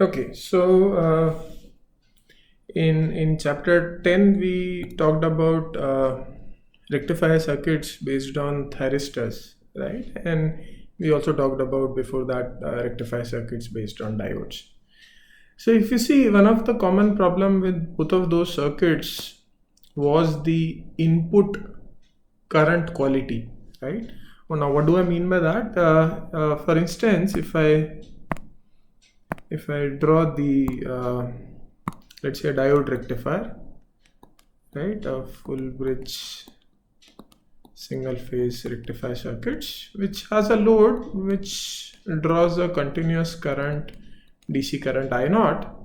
Okay, so in chapter 10 we talked about rectifier circuits based on thyristors, right? And we also talked about before that rectifier circuits based on diodes. So if you see, one of the common problem with both of those circuits was the input current quality, right? Well, now what do I mean by that? For instance, if I draw the let's say a diode rectifier, right, a full bridge single phase rectifier circuits which has a load which draws a continuous current, DC current I naught.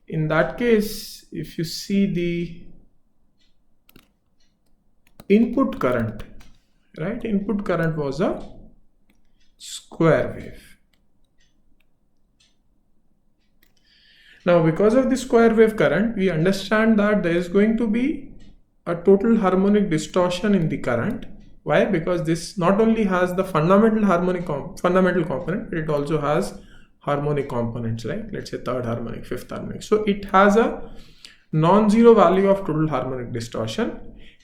In that case, if you see the input current, right, input current was a square wave. Now, because of the square wave current, we understand that there is going to be a total harmonic distortion in the current. Why? Because this not only has the fundamental fundamental component, but it also has harmonic components, like let's say third harmonic, fifth harmonic. So it has a non-zero value of total harmonic distortion.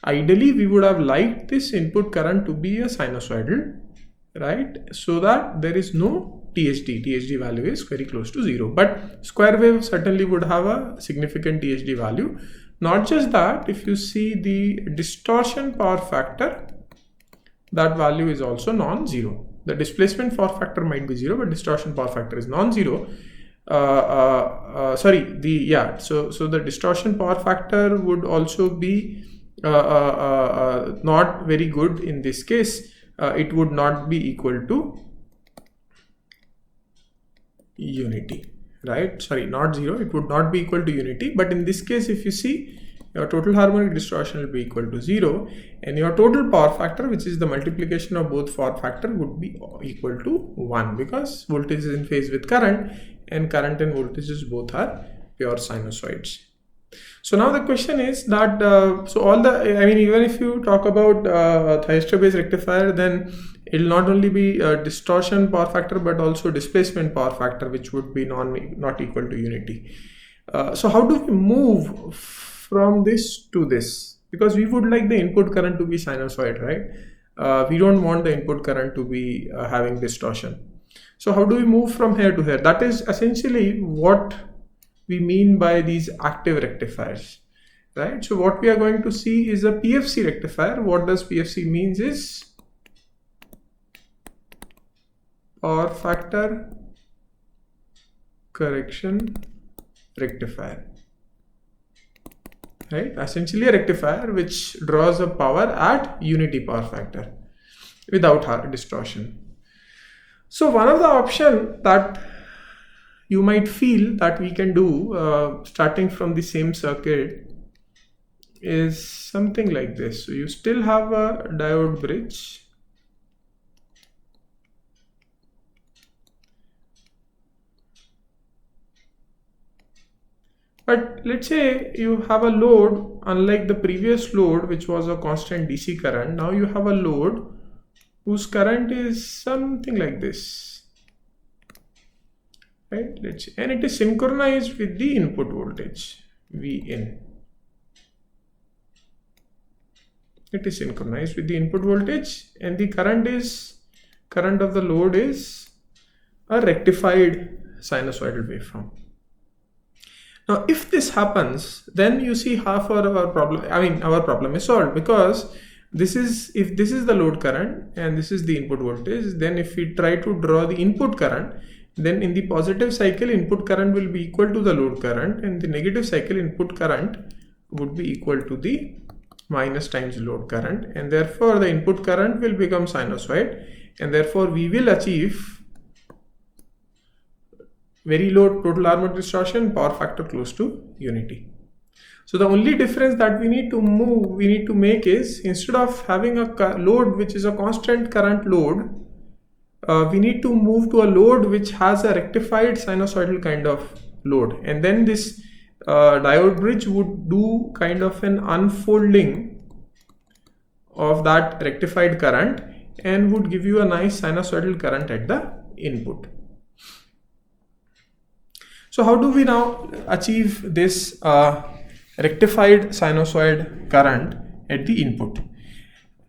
Ideally, we would have liked this input current to be a sinusoidal, right, so that there is no THD value is very close to zero, but square wave certainly would have a significant THD value. Not just that, if you see the distortion power factor, that value is also non-zero. The displacement power factor might be zero, but distortion power factor is non-zero. So the distortion power factor would also be not very good in this case. It would not be equal to unity, right? Sorry, not zero, it would not be equal to unity, but in this case, if you see, your total harmonic distortion will be equal to zero, and your total power factor, which is the multiplication of both power factor, would be equal to 1, because voltage is in phase with current, and current and voltages both are pure sinusoids. So now the question is that even if you talk about thyristor based rectifier, then it will not only be distortion power factor but also displacement power factor, which would be not equal to unity. So how do we move from this to this? Because we would like the input current to be sinusoid, right? We don't want the input current to be having distortion. So how do we move from here to here? That is essentially what we mean by these active rectifiers, right? So what we are going to see is a PFC rectifier. What does PFC means is power factor correction rectifier, right? Essentially a rectifier which draws a power at unity power factor without distortion. So one of the options that you might feel that we can do starting from the same circuit is something like this. So you still have a diode bridge, but let's say you have a load, unlike the previous load which was a constant DC current. Now you have a load whose current is something like this, right? And it is synchronized with the input voltage Vin. It is synchronized with the input voltage, and the current of the load is a rectified sinusoidal waveform. Now, if this happens, then you see half our problem is solved, because if this is the load current and this is the input voltage, then if we try to draw the input current, then in the positive cycle input current will be equal to the load current, and the negative cycle input current would be equal to the minus times load current, and therefore the input current will become sinusoid, and therefore we will achieve very low total harmonic distortion, power factor close to unity. So the only difference that we need to make is, instead of having a load which is a constant current load, we need to move to a load which has a rectified sinusoidal kind of load, and then this diode bridge would do kind of an unfolding of that rectified current and would give you a nice sinusoidal current at the input. So how do we now achieve this rectified sinusoid current at the input?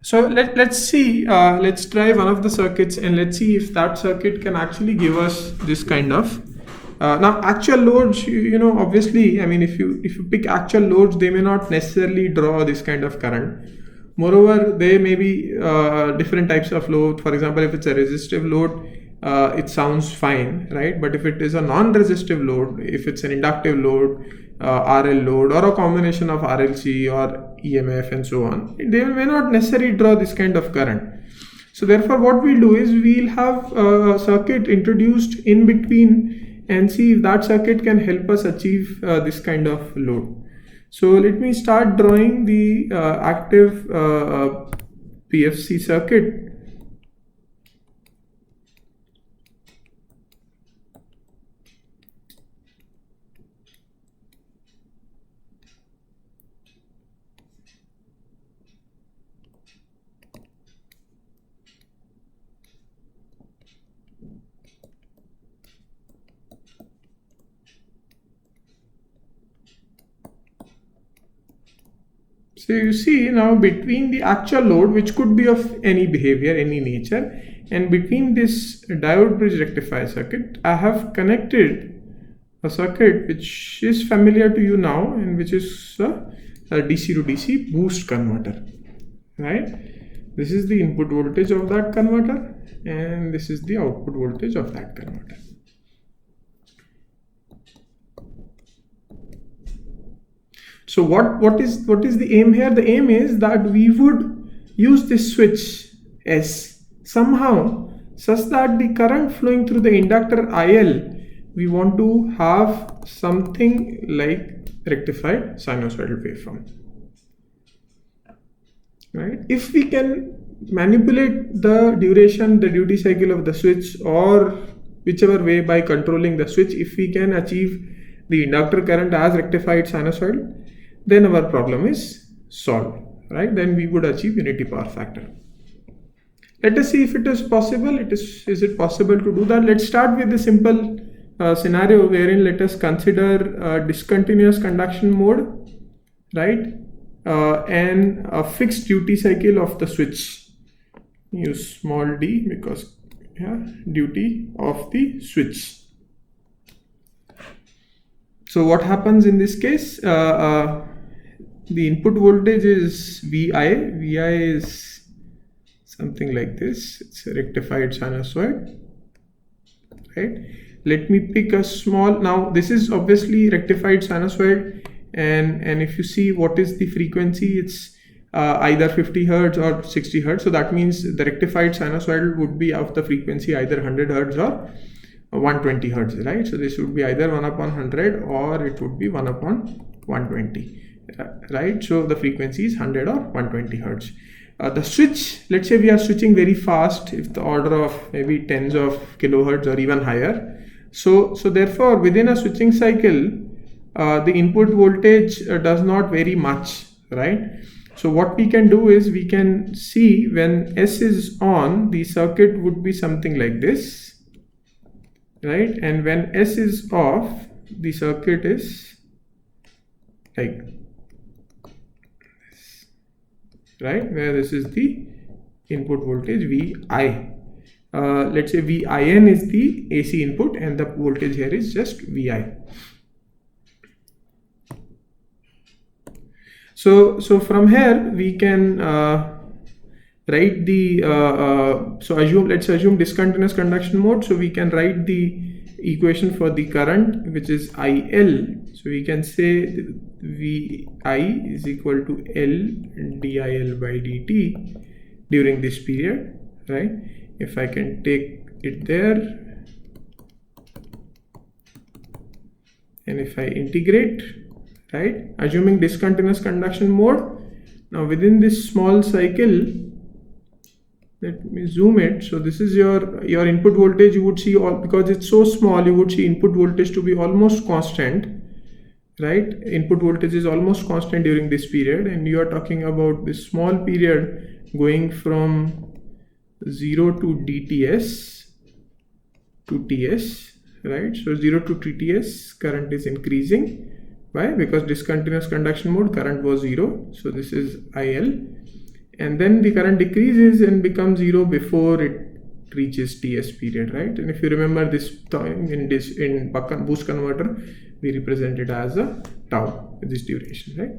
So let's see, let's try one of the circuits and let's see if that circuit can actually give us this kind of now actual loads, you know, obviously, I mean, if you pick actual loads, they may not necessarily draw this kind of current. Moreover, there may be different types of load. For example, if it's a resistive load, it sounds fine, right? But if it is a non-resistive load, if it's an inductive load, RL load, or a combination of RLC or EMF and so on, they may not necessarily draw this kind of current. So therefore, what we'll do is we'll have a circuit introduced in between and see if that circuit can help us achieve this kind of load. So let me start drawing the active PFC circuit. So you see now between the actual load, which could be of any behavior, any nature, and between this diode bridge rectifier circuit, I have connected a circuit which is familiar to you now and which is a DC to DC boost converter, right? This is the input voltage of that converter and this is the output voltage of that converter. So what is the aim here? The aim is that we would use this switch S somehow such that the current flowing through the inductor IL, we want to have something like rectified sinusoidal waveform, right? If we can manipulate the duration, the duty cycle of the switch, or whichever way by controlling the switch, if we can achieve the inductor current as rectified sinusoidal, then our problem is solved, right? Then we would achieve unity power factor. Let us see if it is possible. Is it possible to do that? Let's start with a simple scenario wherein let us consider discontinuous conduction mode, right? And a fixed duty cycle of the switch. Use small d because duty of the switch. So what happens in this case? The input voltage is VI. VI is something like this. It's a rectified sinusoid, right? Let me pick a small, now this is obviously rectified sinusoid, and if you see what is the frequency, it's either 50 Hertz or 60 Hertz. So that means the rectified sinusoidal would be of the frequency either 100 Hertz or 120 Hertz, right? So this would be either 1 upon 100 or it would be 1 upon 120, right? So the frequency is 100 or 120 Hertz. The switch, let's say we are switching very fast, if the order of maybe tens of kilohertz or even higher. So therefore within a switching cycle, the input voltage does not vary much, right? So what we can do is we can see when S is on, the circuit would be something like this, right? And when S is off, the circuit is like this, right? Where this is the input voltage VI. Let's say VIN is the AC input and the voltage here is just VI. So from here we can write the let's assume discontinuous conduction mode. So we can write the equation for the current, which is IL. So we can say VI is equal to L DIL by dt during this period, right? If I can take it there, and if I integrate, right, assuming discontinuous conduction mode, now within this small cycle, let me zoom it. So this is your input voltage. You would see because it's so small, you would see input voltage to be almost constant, right? Input voltage is almost constant during this period, and you are talking about this small period going from 0 to dTs to Ts, right? So 0 to TTS, current is increasing. Why? Because discontinuous conduction mode, current was 0. So this is IL. And then the current decreases and becomes 0 before it reaches TS period, right? And if you remember this time in buck boost converter, we represent it as a tau, this duration, right?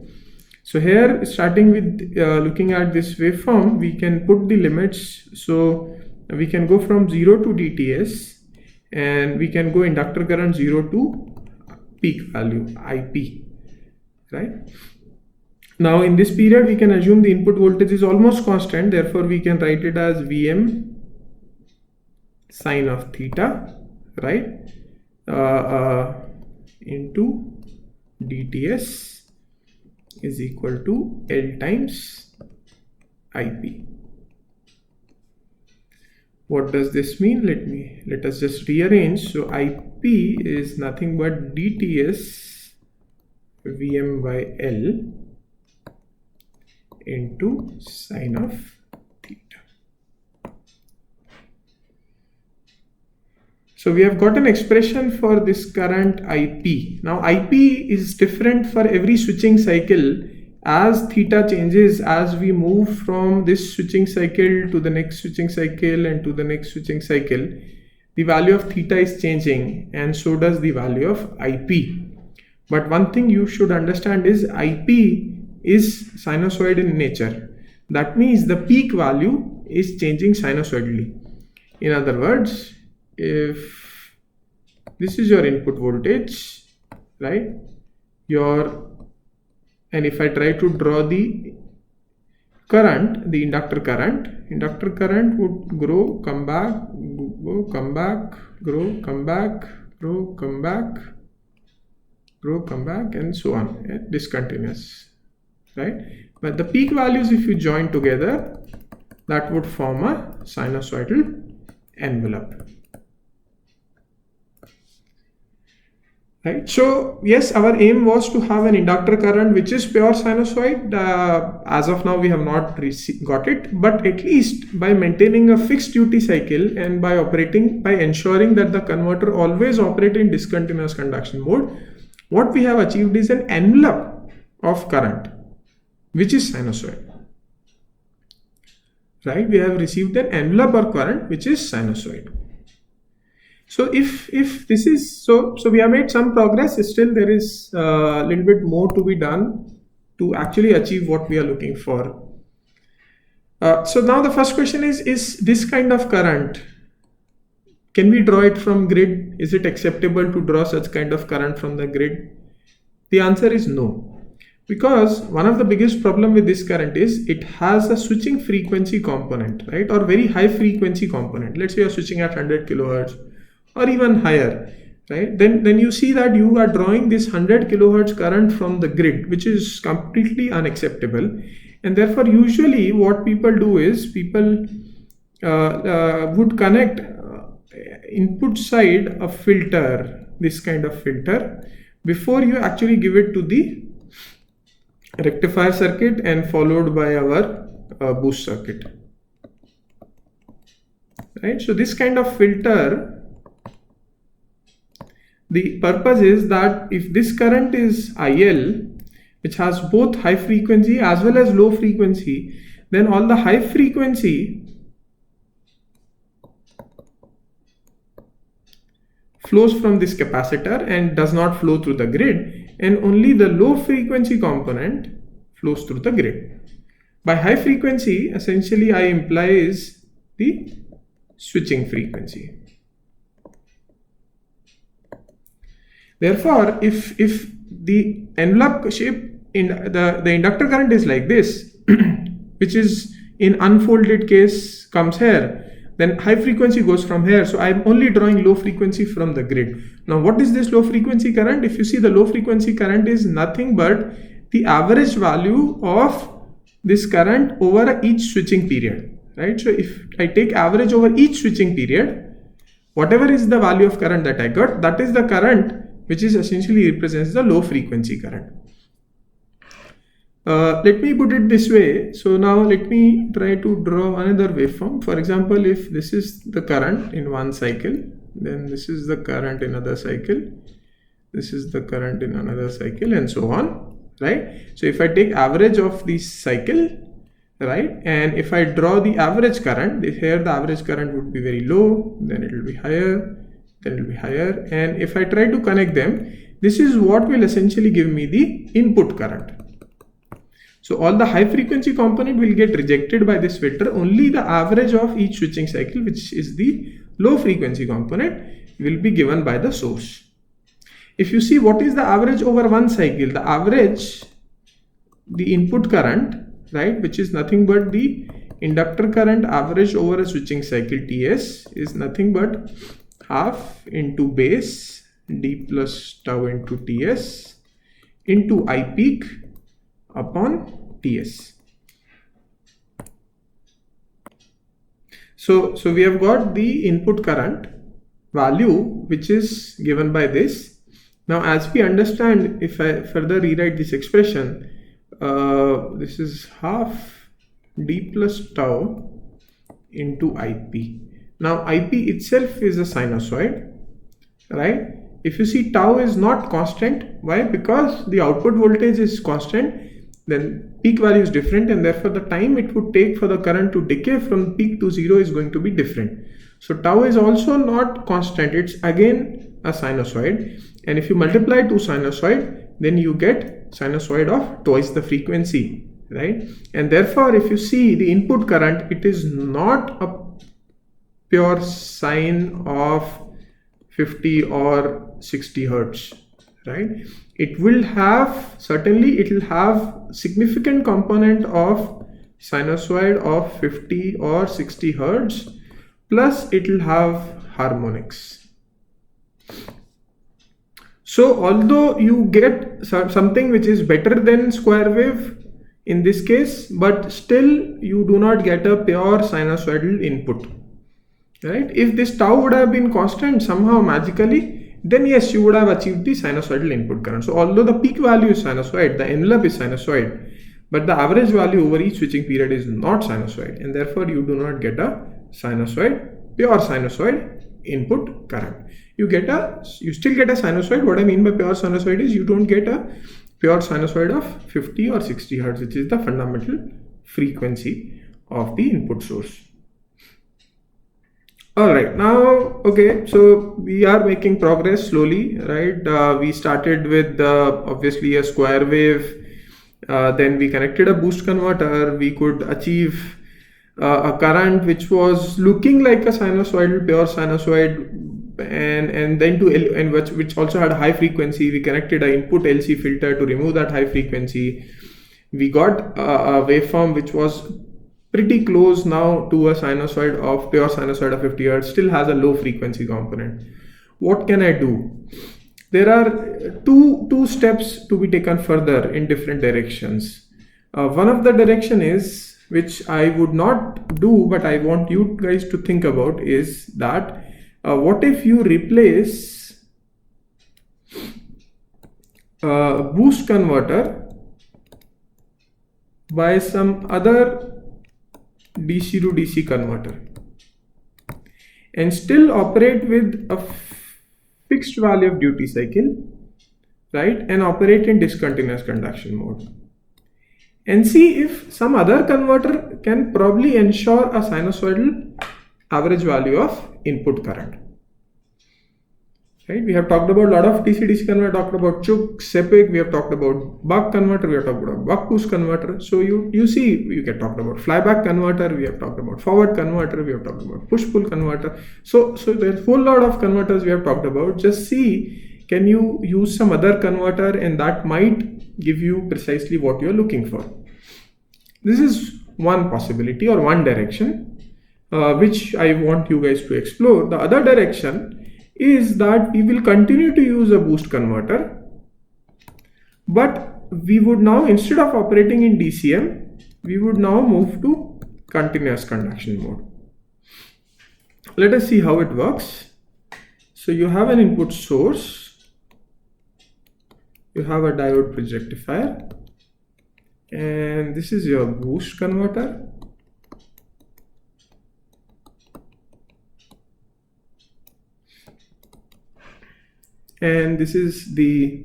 So here, starting with looking at this waveform, we can put the limits. So we can go from 0 to DTS, and we can go inductor current 0 to peak value IP, right? Now in this period, we can assume the input voltage is almost constant. Therefore, we can write it as Vm sine of theta, right? Into DTS is equal to L times IP. What does this mean? Let us just rearrange. So IP is nothing but DTS Vm by L into sine of theta. So we have got an expression for this current IP. Now IP is different for every switching cycle as theta changes, as we move from this switching cycle to the next switching cycle and to the next switching cycle. The value of theta is changing, and so does the value of IP. But one thing you should understand is IP is sinusoid in nature. That means the peak value is changing sinusoidally. In other words, if this is your input voltage, right, and if I try to draw the current, the inductor current would grow, come back, go, come back, grow, come back, grow, come back, grow, come back, and so on, yeah, discontinuous, right? But the peak values, if you join together, that would form a sinusoidal envelope. Right. So yes, our aim was to have an inductor current which is pure sinusoid. As of now, we have not got it, but at least by maintaining a fixed duty cycle and by ensuring that the converter always operates in discontinuous conduction mode, what we have achieved is an envelope of current which is sinusoid. Right? We have received an envelope of current which is sinusoid. So if this is so we have made some progress. Still there is a little bit more to be done to actually achieve what we are looking for. So now the first question is this kind of current, can we draw it from grid? Is it acceptable to draw such kind of current from the grid? The answer is no, because one of the biggest problem with this current is it has a switching frequency component, right, or very high frequency component. Let's say you're switching at 100 kilohertz or even higher, right? Then you see that you are drawing this 100 kilohertz current from the grid, which is completely unacceptable. And therefore, usually what people do is people would connect input side a filter, this kind of filter, before you actually give it to the rectifier circuit and followed by our boost circuit, right? So this kind of filter, the purpose is that if this current is IL, which has both high frequency as well as low frequency, then all the high frequency flows from this capacitor and does not flow through the grid, and only the low frequency component flows through the grid. By high frequency, essentially I implies the switching frequency. Therefore, if the envelope shape in the inductor current is like this, which is in unfolded case comes here, then high frequency goes from here. So I'm only drawing low frequency from the grid. Now, what is this low frequency current? If you see, the low frequency current is nothing but the average value of this current over each switching period, right? So if I take average over each switching period, whatever is the value of current that I got, that is the current which is essentially represents the low frequency current. Let me put it this way. So now let me try to draw another waveform. For example, if this is the current in one cycle, then this is the current in another cycle, this is the current in another cycle, and so on, right? So if I take average of this cycle, right, and if I draw the average current, here the average current would be very low, then it will be higher, then it will be higher, and if I try to connect them, this is what will essentially give me the input current. So all the high frequency component will get rejected by this filter. Only the average of each switching cycle, which is the low frequency component, will be given by the source. If you see what is the average over one cycle, the average, the input current, right, which is nothing but the inductor current average over a switching cycle Ts, is nothing but half into base d plus tau into Ts into I peak upon Ts. So we have got the input current value, which is given by this. Now, as we understand, if I further rewrite this expression, this is half d plus tau into Ip. Now, Ip itself is a sinusoid, right? If you see, tau is not constant. Why? Because the output voltage is constant, then peak value is different, and therefore the time it would take for the current to decay from peak to zero is going to be different. So tau is also not constant, it's again a sinusoid, and if you multiply two sinusoid, then you get sinusoid of twice the frequency, right? And therefore if you see the input current, it is not a pure sine of 50 or 60 hertz, right? It will have, certainly it will have significant component of sinusoid of 50 or 60 hertz, plus it will have harmonics. So although you get something which is better than square wave in this case, but still you do not get a pure sinusoidal input, right? If this tau would have been constant somehow magically, then yes, you would have achieved the sinusoidal input current. So although the peak value is sinusoid, the envelope is sinusoid, but the average value over each switching period is not sinusoid, and therefore you do not get a sinusoid, pure sinusoid input current. You still get a sinusoid. What I mean by pure sinusoid is you don't get a pure sinusoid of 50 or 60 hertz, which is the fundamental frequency of the input source. Alright, now, okay, so we are making progress slowly, right? We started with obviously a square wave, then we connected a boost converter. We could achieve a current which was looking like a sinusoidal, pure sinusoid, and then which also had a high frequency. We connected an input LC filter to remove that high frequency. We got a waveform which was pretty close now to a sinusoid of pure sinusoid of 50 hertz, still has a low frequency component. What can I do? There are two steps to be taken further in different directions. One of the direction is, which I would not do, but I want you guys to think about, is that what if you replace boost converter by some other DC to DC converter and still operate with a fixed value of duty cycle, right, and operate in discontinuous conduction mode, and see if some other converter can probably ensure a sinusoidal average value of input current. Right? We have talked about a lot of DC-DC converter, talked about Chuk, Sepik, we have talked about buck converter, we have talked about buck boost converter. So you see, you get talked about flyback converter, we have talked about forward converter, we have talked about push-pull converter. So there's a whole lot of converters we have talked about. Just see, can you use some other converter, and that might give you precisely what you're looking for. This is one possibility or one direction, which I want you guys to explore. The other direction is that we will continue to use a boost converter, but we would now, instead of operating in DCM, we would now move to continuous conduction mode. Let us see how it works. So you have an input source, you have a diode bridge rectifier, and this is your boost converter. and this is the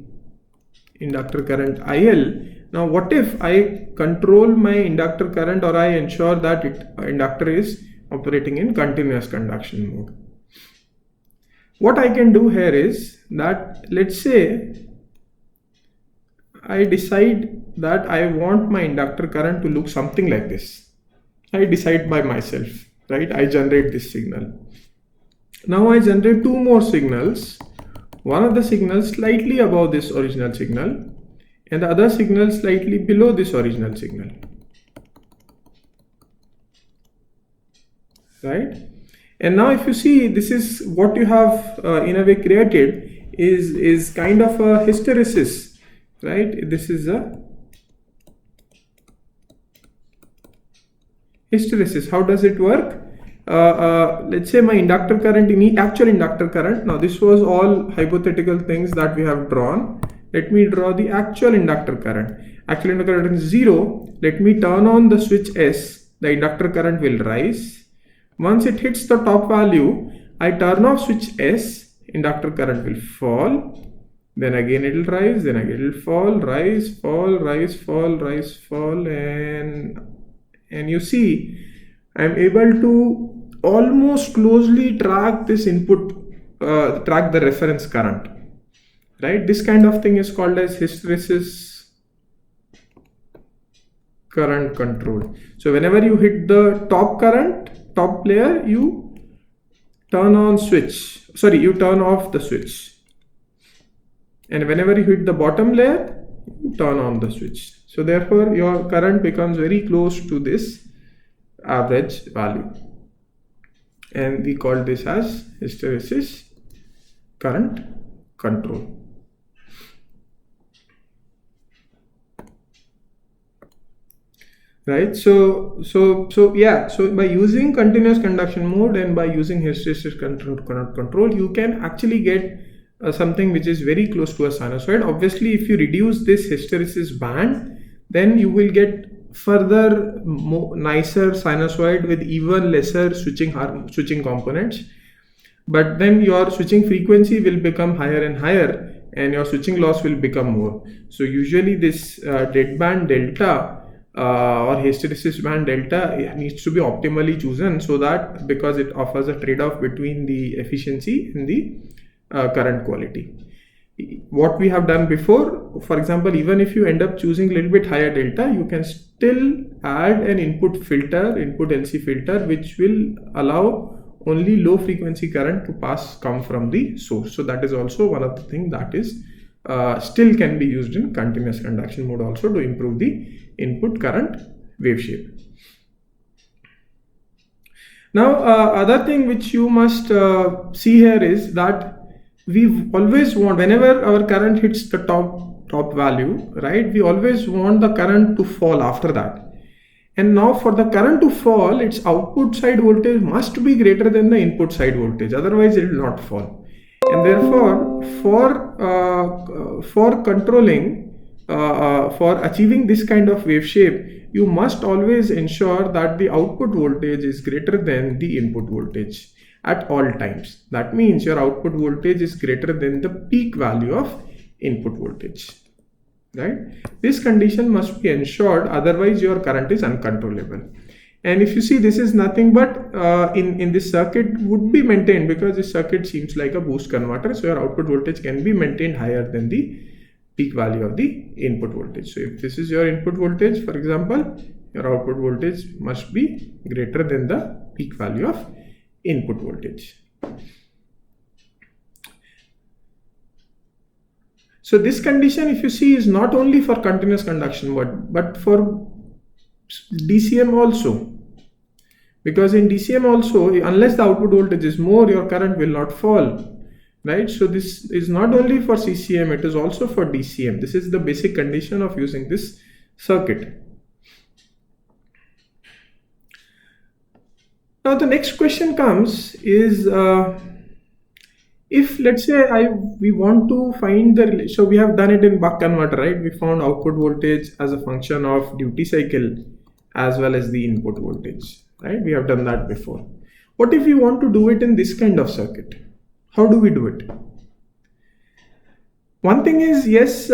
inductor current IL. Now what if I control my inductor current, or I ensure that inductor is operating in continuous conduction mode? What I can do here is that, let's say I decide that I want my inductor current to look something like this. I decide by myself, right? I generate this signal. Now I generate two more signals. One of the signals slightly above this original signal, and the other signal slightly below this original signal, right? And now if you see, this is what you have in a way created is kind of a hysteresis, right? This is a hysteresis. How does it work? Let's say my inductor current, actual inductor current. Now this was all hypothetical things that we have drawn. Let me draw the actual inductor current. Actual inductor current is 0. Let me turn on the switch S. The inductor current will rise. Once it hits the top value, I turn off switch S. Inductor current will fall. Then again it will rise. Then again it will fall. Rise, fall, rise, fall, rise, fall, and you see, I am able to almost closely track this input, track the reference current, right? This kind of thing is called as hysteresis current control. So whenever you hit the top current, top layer, you turn on switch, you turn off the switch. And whenever you hit the bottom layer, you turn on the switch. So therefore your current becomes very close to this average value, and we call this as hysteresis current control. Right, so by using continuous conduction mode and by using hysteresis current control, you can actually get something which is very close to a sinusoid. Obviously, if you reduce this hysteresis band, then you will get further nicer sinusoid with even lesser switching components, but then your switching frequency will become higher and higher, and your switching loss will become more. So usually this deadband delta or hysteresis band delta needs to be optimally chosen, so that because it offers a trade-off between the efficiency and the current quality. What we have done before, for example, even if you end up choosing a little bit higher delta, you can still add an input LC filter, which will allow only low frequency current to come from the source. So that is also one of the things that is still can be used in continuous conduction mode also to improve the input current wave shape. Now other thing which you must see here is that we always want, whenever our current hits the top value, right, we always want the current to fall after that. And now for the current to fall, its output side voltage must be greater than the input side voltage, otherwise it will not fall. And therefore for controlling, for achieving this kind of wave shape, you must always ensure that the output voltage is greater than the input voltage at all times. That means your output voltage is greater than the peak value of input voltage, right? This condition must be ensured, otherwise your current is uncontrollable. And if you see, this is nothing but in this circuit would be maintained, because this circuit seems like a boost converter, so your output voltage can be maintained higher than the peak value of the input voltage. So if this is your input voltage, for example, your output voltage must be greater than the peak value of input voltage. So this condition, if you see, is not only for continuous conduction mode, but for DCM also, because in DCM also, unless the output voltage is more, your current will not fall, right? So this is not only for CCM, it is also for DCM. This is the basic condition of using this circuit. Now the next question comes is, if let's say we want to find the, so we have done it in buck converter, right? We found output voltage as a function of duty cycle as well as the input voltage, right? We have done that before. What if we want to do it in this kind of circuit? How do we do it? One thing is, yes,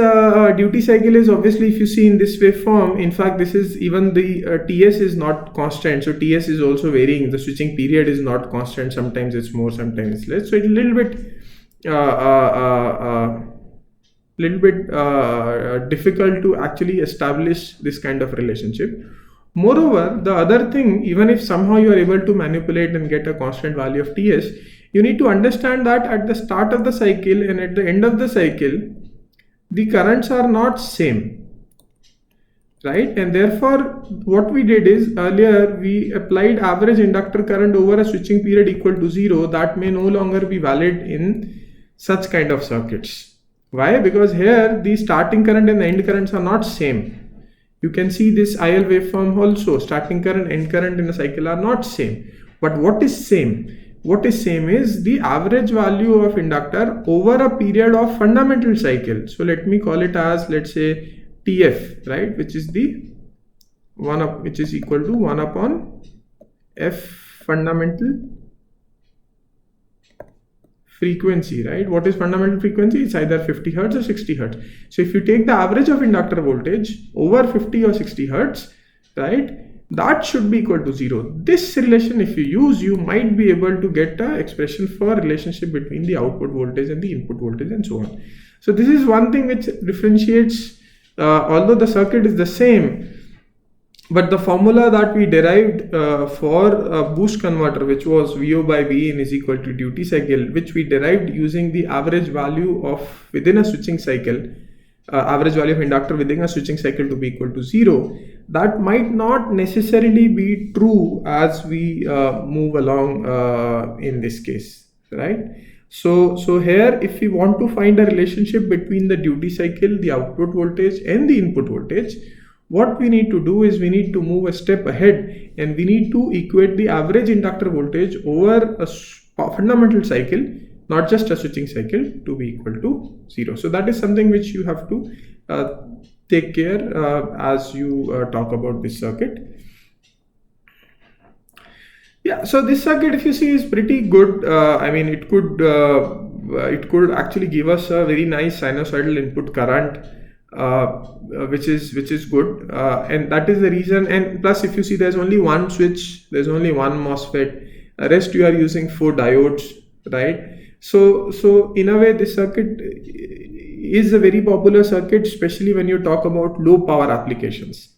duty cycle is obviously, if you see in this waveform, in fact, this is even the TS is not constant. So TS is also varying. The switching period is not constant. Sometimes it's more, sometimes it's less. So it's a little bit difficult to actually establish this kind of relationship. Moreover, the other thing, even if somehow you are able to manipulate and get a constant value of TS, you need to understand that at the start of the cycle and at the end of the cycle, the currents are not same, right? And therefore, what we did is, earlier we applied average inductor current over a switching period equal to 0. That may no longer be valid in such kind of circuits. Why? Because here the starting current and the end currents are not same. You can see this IL waveform also, starting current, end current in a cycle are not same. But what is same? What is same is the average value of inductor over a period of fundamental cycle. So let me call it as, let's say, TF, right, which is the which is equal to 1 upon F fundamental frequency, right? What is fundamental frequency? It's either 50 Hertz or 60 Hertz. So if you take the average of inductor voltage over 50 or 60 Hertz, right, that should be equal to 0. This relation, if you use, you might be able to get an expression for relationship between the output voltage and the input voltage and so on. So this is one thing which differentiates, although the circuit is the same, but the formula that we derived for a boost converter, which was VO by VIN is equal to duty cycle, which we derived using the average value of within a switching cycle, average value of inductor within a switching cycle to be equal to 0, that might not necessarily be true as we move along in this case, right? So here, if we want to find a relationship between the duty cycle, the output voltage and the input voltage, what we need to do is we need to move a step ahead and we need to equate the average inductor voltage over a fundamental cycle, not just a switching cycle, to be equal to 0. So that is something which you have to take care as you talk about this circuit. Yeah, so this circuit, if you see, is pretty good. I mean, it could actually give us a very nice sinusoidal input current, which is good, and that is the reason. And plus, if you see, there's only one switch, there's only one MOSFET. Rest you are using 4 diodes, right? So in a way, this circuit is a very popular circuit, especially when you talk about low power applications.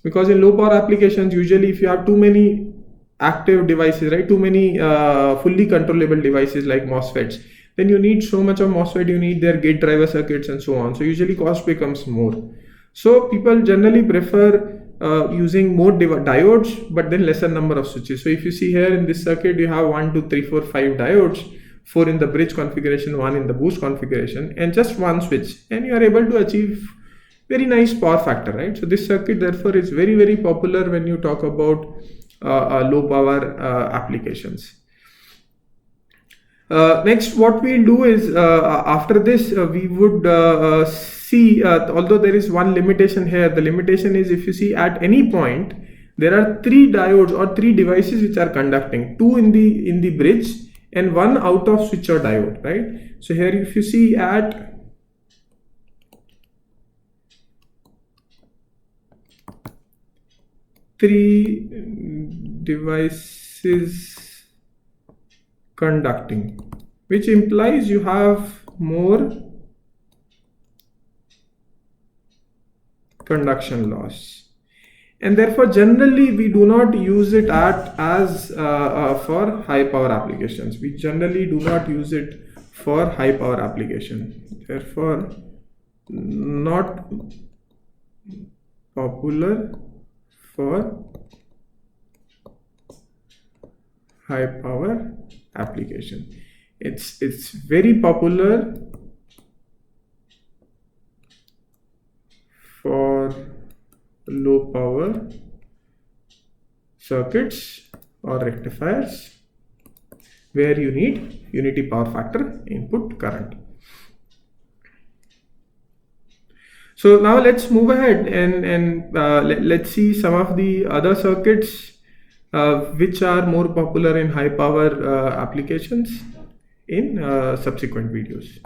Because in low power applications, usually if you have too many active devices, right, too many fully controllable devices like MOSFETs, then you need so much of MOSFET, you need their gate driver circuits and so on. So usually cost becomes more. So people generally prefer using more diodes, but then lesser number of switches. So if you see here in this circuit, you have 1, 2, 3, 4, 5 diodes, 4 in the bridge configuration, 1 in the boost configuration, and just one switch, and you are able to achieve very nice power factor, right? So this circuit therefore is very, very popular when you talk about low power applications. Next, what we'll do is after this we would see, although there is one limitation here. The limitation is, if you see, at any point there are 3 diodes or 3 devices which are conducting, 2 in the bridge and 1 out of switch or diode, right? So here, if you see, at three devices conducting, which implies you have more conduction loss, and therefore generally we do not use it as for high power applications. We generally do not use it for high power application, therefore not popular for high power application. It's very popular for low power circuits or rectifiers where you need unity power factor input current. So now let's move ahead and let's see some of the other circuits which are more popular in high power applications in subsequent videos.